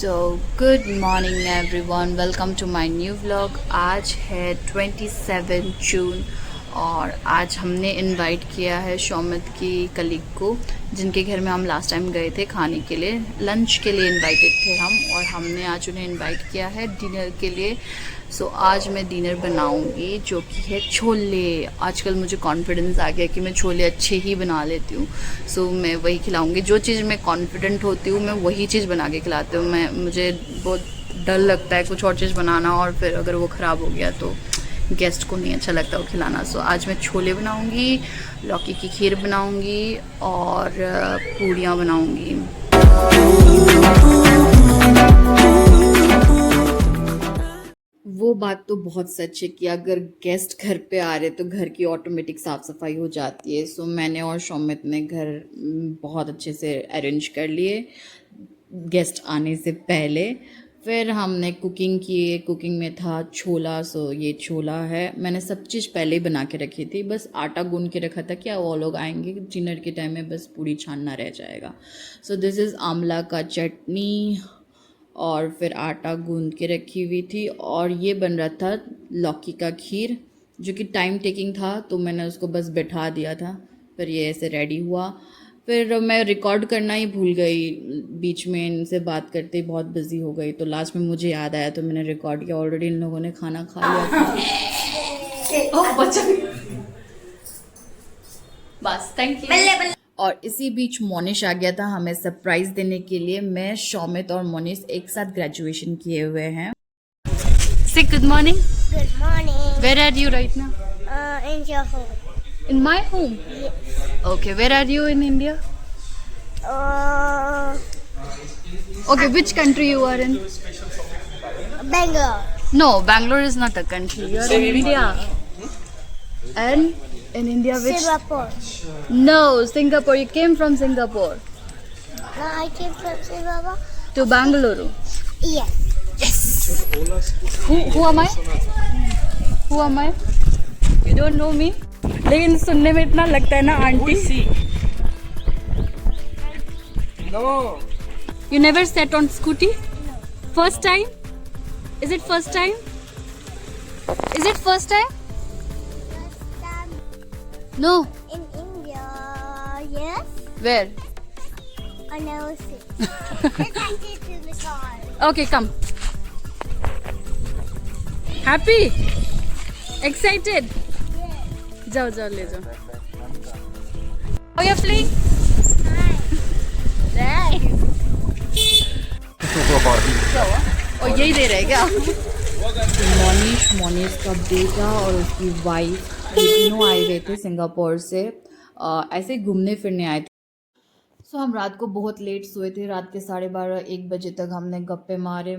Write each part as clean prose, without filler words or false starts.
So good morning everyone, welcome to my new vlog. आज है 27 जून और आज हमने इनवाइट किया है शौमित की कलीग को, जिनके घर में हम लास्ट टाइम गए थे खाने के लिए, लंच के लिए इनवाइटेड थे हम, और हमने आज उन्हें इनवाइट किया है डिनर के लिए। सो आज मैं डिनर बनाऊंगी जो कि है छोले। आजकल मुझे कॉन्फिडेंस आ गया कि मैं छोले अच्छे ही बना लेती हूँ। सो मैं वही खिलाऊंगी, जो चीज़ मैं कॉन्फिडेंट होती हूँ मैं वही चीज़ बना के खिलाती हूँ। मुझे बहुत डर लगता है कुछ और चीज़ बनाना, और फिर अगर वो ख़राब हो गया तो गेस्ट को नहीं अच्छा लगता वो खिलाना। सो आज मैं छोले बनाऊंगी, लौकी की खीर बनाऊंगी और पूड़ियाँ बनाऊंगी। वो बात तो बहुत सच है कि अगर गेस्ट घर पे आ रहे तो घर की ऑटोमेटिक साफ़ सफाई हो जाती है। सो मैंने और शौमित ने घर बहुत अच्छे से अरेंज कर लिए गेस्ट आने से पहले। फिर हमने कुकिंग की। कुकिंग में था छोला। सो ये छोला है, मैंने सब चीज़ पहले ही बना के रखी थी, बस आटा गूंद के रखा था कि वो लोग आएंगे डिनर के टाइम में बस पूड़ी छानना रह जाएगा। सो दिस इज़ आंवला का चटनी, और फिर आटा गूंद के रखी हुई थी, और ये बन रहा था लौकी का खीर, जो कि टाइम टेकिंग था तो मैंने उसको बस बैठा दिया था, फिर ये ऐसे रेडी हुआ। फिर मैं रिकॉर्ड करना ही भूल गई, बीच में इनसे बात करते ही बहुत बिजी हो गई, तो लास्ट में मुझे याद आया तो मैंने रिकॉर्ड किया। ऑलरेडी इन लोगों ने खाना खा लिया था। ओह बच्चा, बस थैंक यू। और इसी बीच मोनिश आ गया था हमें सरप्राइज देने के लिए। मैं, शौमित और मोनिश एक साथ ग्रेजुएशन किए हुए हैं। Say good morning. Good morning. Where are you right now? In your home. In my home. Yes. Okay, where are you in India? Okay, which country you are in? Bangalore. No, Bangalore is not a country. You are in India. And in India which? Singapore. No, Singapore. You came from Singapore No, I came from Singapore. to Bangalore. Yes. Who am I? Who am I? You don't know me? लेकिन सुनने में इतना लगता है ना aunty. No. You never sat on scooty? First time? Is it first time? Is it first time? First time No. in India. Yes. Where? I never see. Let's sit in the car. Okay, come. Happy? Excited? जाओ जाओ ले जाओ। How you feeling? Nice. और यही दे रहे क्या? मोनिश का बेटा और उसकी वाइफ तीनों आए हुए थे सिंगापुर से, ऐसे घूमने फिरने आए थे। सो हम रात को बहुत लेट सोए थे, रात के 12:30-1 बजे तक हमने गप्पे मारे,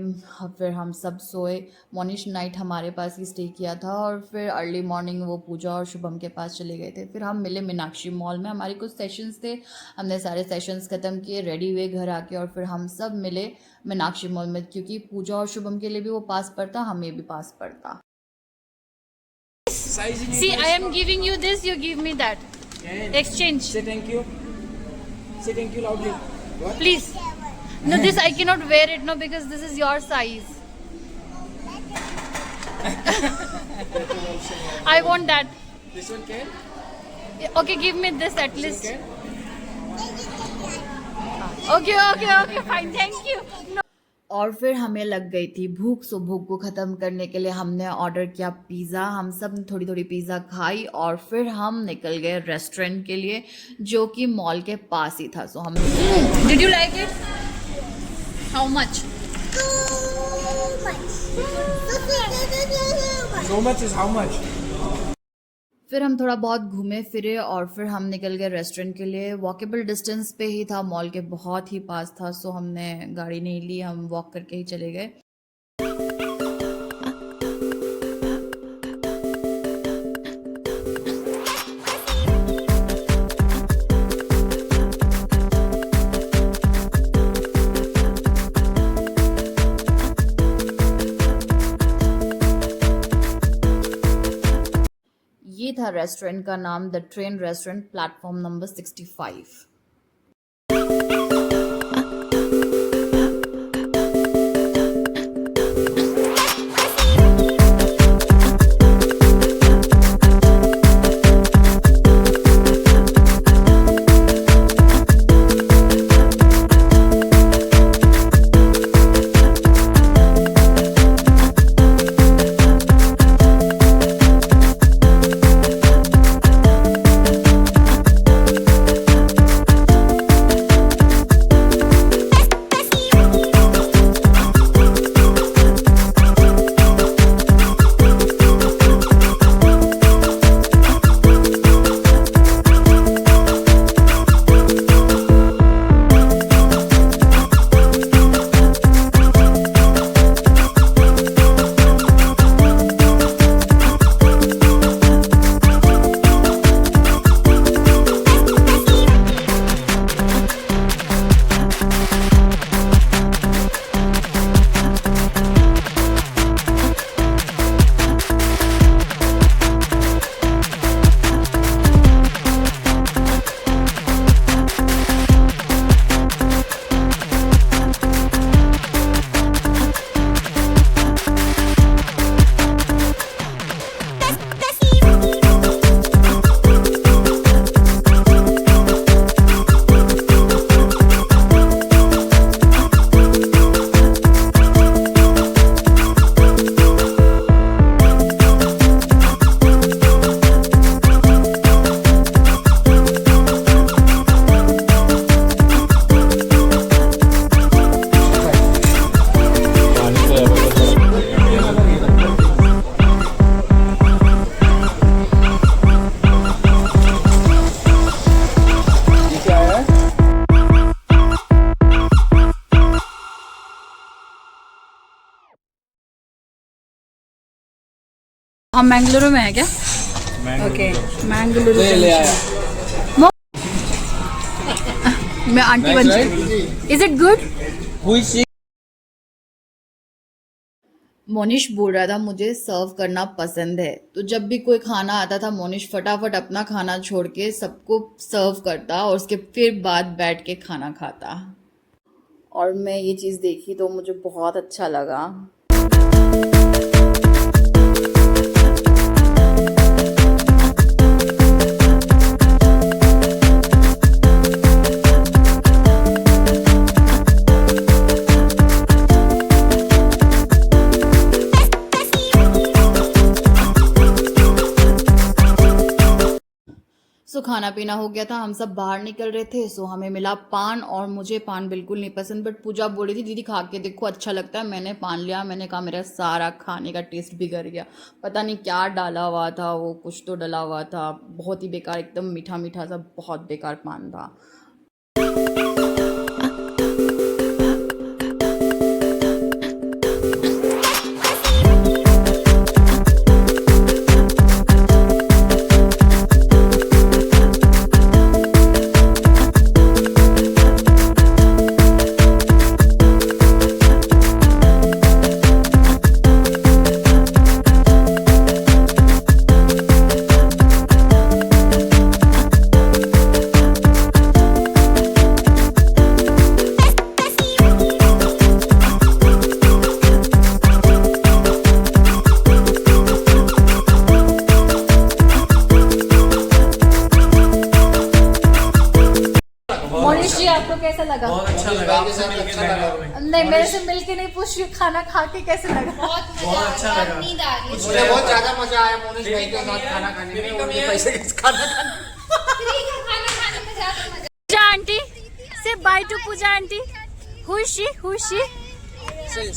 फिर हम सब सोए। मोनिश नाइट हमारे पास ही स्टे किया था, और फिर अर्ली मॉर्निंग वो पूजा और शुभम के पास चले गए थे। फिर हम मिले मीनाक्षी मॉल में, हमारे कुछ सेशंस थे, हमने सारे सेशंस ख़त्म किए, रेडी हुए घर आके, और फिर हम सब मिले मीनाक्षी मॉल में, क्योंकि पूजा और शुभम के लिए भी वो पास पड़ता, हमें भी पास पड़ता। See, I am giving you this, you give me that. Exchange. Say thank you. Say thank you loudly. What? Please. No, this I cannot wear it, no, because this is your size. I want that. This one can? Okay, give me this at This least. one Okay, okay, okay, fine, thank you. No. और फिर हमें लग गई थी भूख, सो भूख को ख़त्म करने के लिए हमने ऑर्डर किया पिज़्ज़ा। हम सब ने थोड़ी थोड़ी पिज़्ज़ा खाई, और फिर हम निकल गए रेस्टोरेंट के लिए, जो कि मॉल के पास ही था। सो हम did you like it? How much? Too much. So much is how much? फिर हम थोड़ा बहुत घूमे फिरे, और फिर हम निकल गए रेस्टोरेंट के लिए। वॉकेबल डिस्टेंस पे ही था, मॉल के बहुत ही पास था, सो हमने गाड़ी नहीं ली, हम वॉक करके ही चले गए। ये था रेस्टोरेंट का नाम, the train restaurant, platform number 65। हम मैंगलोर में है क्या? ओके, मैंगलोर मैं आंटी बन चुकी। Is it good? मोनिश बोल रहा था मुझे सर्व करना पसंद है, तो जब भी कोई खाना आता था मोनिश फटाफट अपना खाना छोड़ के सबको सर्व करता और उसके फिर बाद बैठ के खाना खाता। और मैं ये चीज़ देखी तो मुझे बहुत अच्छा लगा। सो खाना पीना हो गया था, हम सब बाहर निकल रहे थे। सो हमें मिला पान और मुझे पान बिल्कुल नहीं पसंद, बट पूजा बोल रही थी दीदी खा के देखो अच्छा लगता है। मैंने पान लिया, मैंने कहा मेरा सारा खाने का टेस्ट बिगड़ गया। पता नहीं क्या डाला हुआ था, वो कुछ तो डला हुआ था, बहुत ही बेकार, एकदम मीठा मीठा सा बहुत बेकार पान था। मोनिश जी आपको कैसा लगा? बहुत अच्छा लगा आपसे मिलके बेंगलोर में। नहीं, मेरे से मिलके नहीं, पूछ रही हूँ, खाना खा के कैसे लगा? बहुत अच्छा लगा। नींद आ रही है। मुझे बहुत ज्यादा मजा आया मोनिश भाई के साथ खाना खाने में। उनके पैसे के खाना खाने खाना खाने में ज्यादा मजा। पूजा आंटी से bye to Puja aunty. Who is she? Who is she?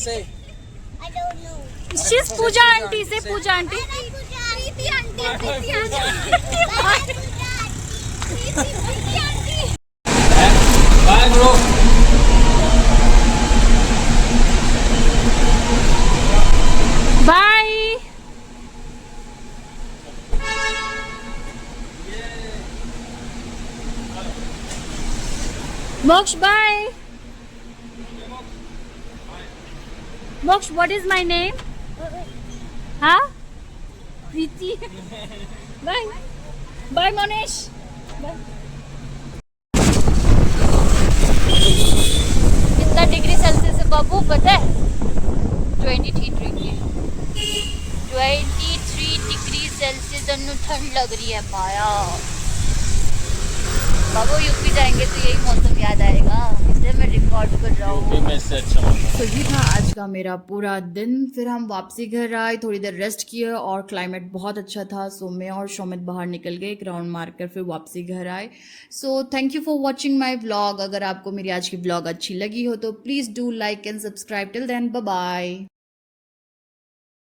Say. I don't know. She's Puja aunty से Puja aunty. Preeti aunty, Preeti aunty. Bye bro. Bye. Moksh bye. Moksh, what is my name? हाँ? प्रीति। बाय। बाय मोनिश। कितना डिग्री सेल्सियस है बाबू पता है? 23 degree Celsius. ठंड लग रही है माया। बाबू यूपी जाएंगे तो यही मौसम याद आएगा, इसलिए मैं रिकॉर्ड कर रहा हूँ। तो ये था आज का मेरा पूरा दिन। फिर हम वापसी घर आए, थोड़ी देर रेस्ट किए और क्लाइमेट बहुत अच्छा था। सो मैं और शौमित बाहर निकल गए, एक राउंड मारकर फिर वापसी घर आए। So thank you for watching my vlog. अगर आपको मेरी आज की व्लॉग अच्छी लगी हो तो please do like and subscribe. Till then bye bye.